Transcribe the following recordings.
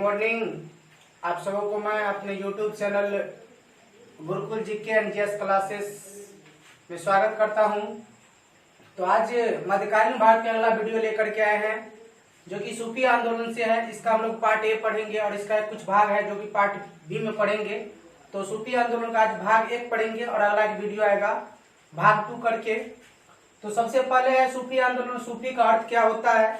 Morning. आप सबों को मैं अपने YouTube channel Gurukul GK and GS classes में स्वागत करता हूं। तो आज मध्यकालीन भारत के अगला वीडियो लेकर के आए हैं जो कि सूफी आंदोलन से है। इसका हम लोग पार्ट ए पढ़ेंगे और इसका कुछ भाग है जो कि पार्ट बी में पढ़ेंगे। तो सूफी आंदोलन का आज भाग 1 पढ़ेंगे और अगला एक वीडियो आएगा भाग 2 करके। तो सबसे पहले है सूफी आंदोलन। सूफी का अर्थ क्या होता है?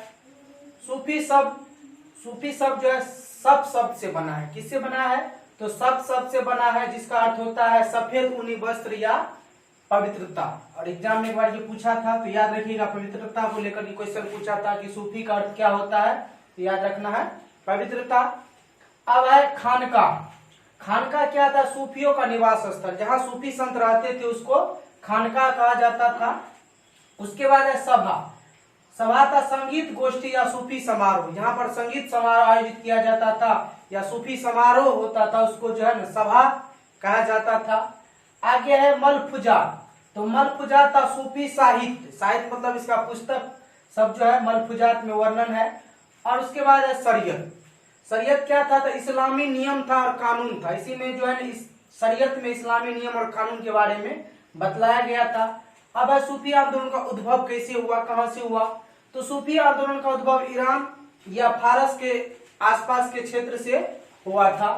सूफी शब्द जो है सब शब्द से बना है। किससे बना है? तो सब शब्द से बना है, जिसका अर्थ होता है सफेद ऊनी वस्त्र या पवित्रता। और एग्जाम में एक बार ये पूछा था तो याद रखिएगा, पवित्रता को लेकर क्वेश्चन पूछा था कि सूफी का अर्थ क्या होता है, तो याद रखना है पवित्रता। अब है खानका। खानका क्या था? सूफियों का निवास स्थल, जहां सूफी संत रहते थे उसको खानका कहा जाता था। उसके बाद है सभा। सभा था संगीत गोष्ठी या सूफी समारोह, जहां पर संगीत समारोह आयोजित किया जाता था या सूफी समारोह होता था, उसको जो है ना सभा कहा जाता था। आगे है मलफुजा। तो मलफुजा था सूफी साहित्य। साहित्य मतलब इसका पुस्तक सब जो है मलफुजात में वर्णन है। और उसके बाद है शरीयत। शरीयत क्या था? तो इस्लामी नियम था और कानून था। इसी में जो है ना इस शरीयत में इस्लामी नियम और कानून के बारे में बतलाया गया था। अब है सूफी आंदोलन का उद्भव कैसे हुआ, कहां से हुआ? तो सूफी आंदोलन का उद्भव ईरान या फारस के आसपास के क्षेत्र से हुआ था।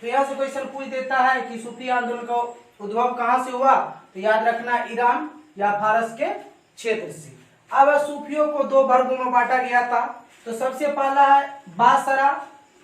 तो यहाँ से क्वेश्चन पूछ देता है कि सूफी आंदोलन का उद्भव कहां से हुआ, तो याद रखना ईरान या फारस के क्षेत्र से। अब सूफियों को 2 वर्गों में बांटा गया था। तो सबसे पहला है बासरा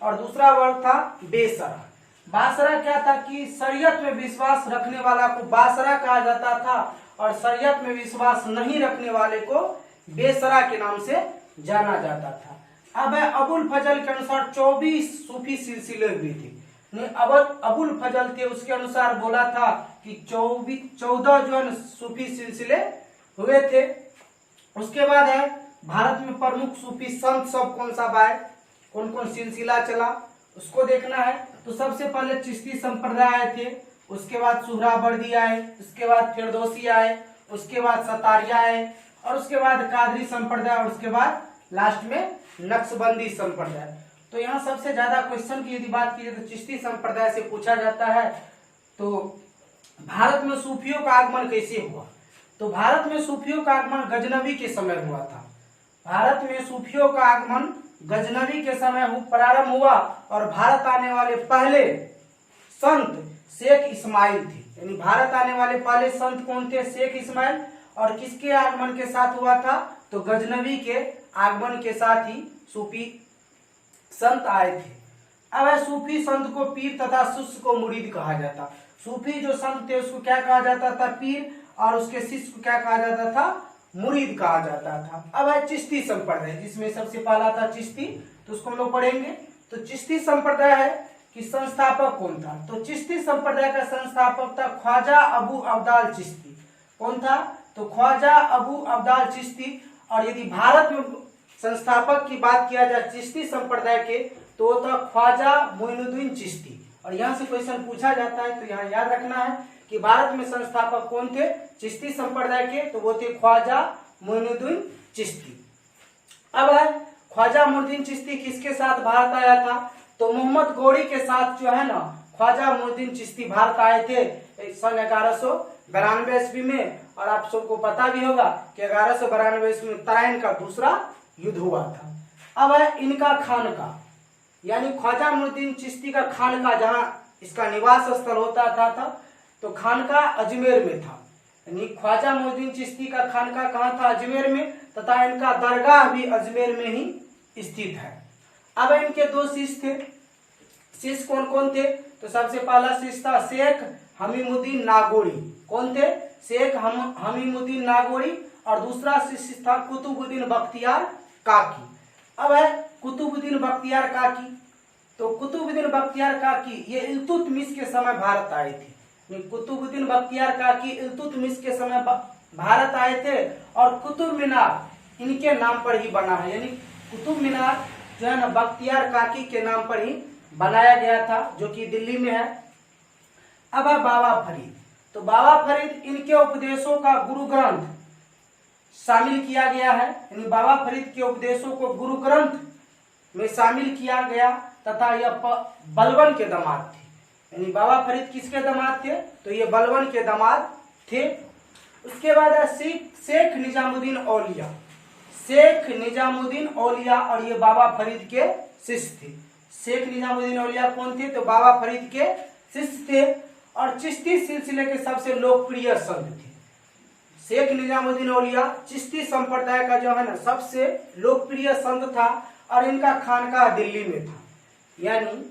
और दूसरा वर्ग था बेसरा। बासरा क्या था कि शरीयत में विश्वास रखने वाला को बासरा कहा जाता था और शरीयत में विश्वास नहीं रखने वाले को बेसरा के नाम से जाना जाता था। अब है अबुल फजल के अनुसार 24 सूफी सिलसिले हुए थे। अबुल फजल थे, उसके अनुसार बोला था कि 14 जो है सूफी सिलसिले हुए थे। उसके बाद है भारत में प्रमुख सूफी संत सब कौन सा बाय, कौन कौन सिलसिला चला, उसको देखना है। तो सबसे पहले चिश्ती संप्रदाय आए थे, उसके बाद सुहरावर्दी आए, उसके बाद फिरदौसी आए, उसके बाद सतारिया आए और उसके बाद कादरी संप्रदाय और उसके बाद लास्ट में नक्शबंदी संप्रदाय। तो यहाँ सबसे ज्यादा क्वेश्चन की यदि बात की जाए तो चिश्ती संप्रदाय से पूछा जाता है। तो भारत में सूफियों का आगमन कैसे हुआ? तो भारत में सूफियों का आगमन गजनवी के समय हुआ था। भारत में सूफियों का आगमन गजनवी के समय प्रारंभ हुआ और भारत आने वाले पहले संत शेख इस्माइल थे। यानी भारत आने वाले पहले संत कौन थे? शेख इस्माइल। और किसके आगमन के साथ हुआ था? तो गजनवी के आगमन के साथ ही सूफी संत आए थे। अब है सूफी संत को पीर तथा शिष्य को मुरीद कहा जाता। सूफी जो संत थे उसको क्या कहा जाता था? पीर। और उसके शिष्य को क्या कहा जाता था? मुरीद कहा जाता था। अब है चिश्ती संप्रदाय, जिसमें सबसे पहला था चिश्ती, तो उसको हम लोग पढ़ेंगे। तो चिश्ती संप्रदाय है कि संस्थापक कौन था? तो चिश्ती संप्रदाय का संस्थापक था ख्वाजा अबू अब्दाल चिश्ती। कौन था? तो ख्वाजा अबू अब्दाल चिश्ती। और यदि भारत में संस्थापक की बात किया जाए चिश्ती संप्रदाय के, तो वो था ख्वाजा मोइनुद्दीन चिश्ती। और यहाँ से क्वेश्चन पूछा जाता है तो यहाँ याद रखना है कि भारत में संस्थापक कौन थे चिश्ती संप्रदाय के, तो वो थे ख्वाजा मोइनुद्दीन चिश्ती। अब है ख्वाजा मोइनुद्दीन चिश्ती किसके साथ भारत आया था? तो मोहम्मद गौरी के साथ जो है ना ख्वाजा मोइनुद्दीन चिश्ती भारत आए थे सन 1192 ईस्वी में। और आप सबको पता भी होगा कि 1192 ईस्वी में तराइन का दूसरा युद्ध हुआ था। अब है इनका खानका, यानी ख्वाजा मोइनुद्दीन चिश्ती का खानका, जहां इसका निवास स्थल होता था तो खानका अजमेर में था। यानी ख्वाजा मोइनुद्दीन चिश्ती का खानका कहाँ था? अजमेर में, तथा इनका दरगाह भी अजमेर में ही स्थित है। अब इनके 2 शिष्य थे। शिष्य कौन कौन थे? तो सबसे पहला शिष्य था शेख हमीमुद्दीन नागौरी। कौन थे? शेख हमीमुद्दीन नागौरी। और दूसरा शिष्य था कुतुबुद्दीन बख्तियार काकी। अब है कुतुबुद्दीन बख्तियार काकी। तो कुतुबुद्दीन बख्तियार काकी ये इल्तुतमिश के समय भारत आए थे। कुतुबुद्दीन बख्तियार काकी इल्तुतमिश के समय भारत आए थे और कुतुब मीनार इनके नाम पर ही बना है। यानी कुतुब मीनार जो है ना बख्तियार काकी के नाम पर ही बनाया गया था, जो कि दिल्ली में है। अब है बाबा फरीद। तो बाबा फरीद इनके उपदेशों का गुरु ग्रंथ शामिल किया गया है। यानी बाबा फरीद के उपदेशों को गुरु ग्रंथ में शामिल किया गया। तथा यह बलबन के दामाद थे। यानी बाबा फरीद किसके दामाद थे? तो ये बलबन के दामाद थे। उसके बाद है शेख निजामुद्दीन औलिया। शेख निजामुद्दीन औलिया और ये बाबा फरीद के शिष्य थे। शेख निजामुद्दीन औलिया कौन थे? तो बाबा फरीद के शिष्य थे और चिश्ती सिलसिले के सबसे लोकप्रिय संत थे। शेख निजामुद्दीन औलिया चिश्ती संप्रदाय का जो है ना सबसे लोकप्रिय संत था और इनका खानका दिल्ली में था। यानी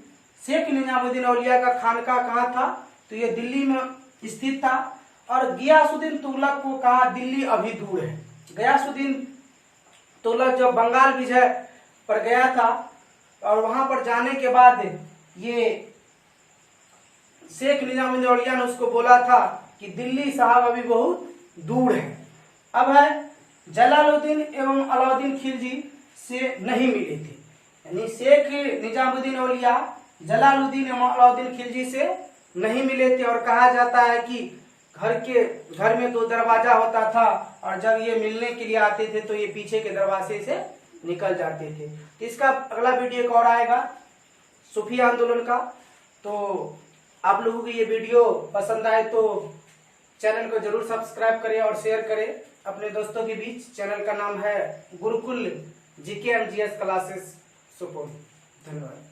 शेख निजामुद्दीन औलिया का खानका कहाँ था? तो ये दिल्ली में स्थित था। और गियासुद्दीन तुगलक को कहा दिल्ली अभी दूर है। गियासुद्दीन तुगलक जब बंगाल विजय पर गया था और वहां पर जाने के बाद ये शेख निजामुद्दीन औलिया ने उसको बोला था कि दिल्ली साहब अभी बहुत दूर है। अब है जलालुद्दीन एवं अलाउद्दीन खिलजी से नहीं मिले थे। यानी शेख निजामुद्दीन औलिया जलालुद्दीन एवं अलाउद्दीन खिलजी से नहीं मिले थे और कहा जाता है कि घर में दो दरवाजा होता था और जब ये मिलने के लिए आते थे तो ये पीछे के दरवाजे से निकल जाते थे। तो इसका अगला वीडियो एक और आएगा सूफी आंदोलन का। तो आप लोगों को ये वीडियो पसंद आए तो चैनल को जरूर सब्सक्राइब करें और शेयर करें अपने दोस्तों के बीच। चैनल का नाम है Gurukul GK and GS classes Supaul. धन्यवाद।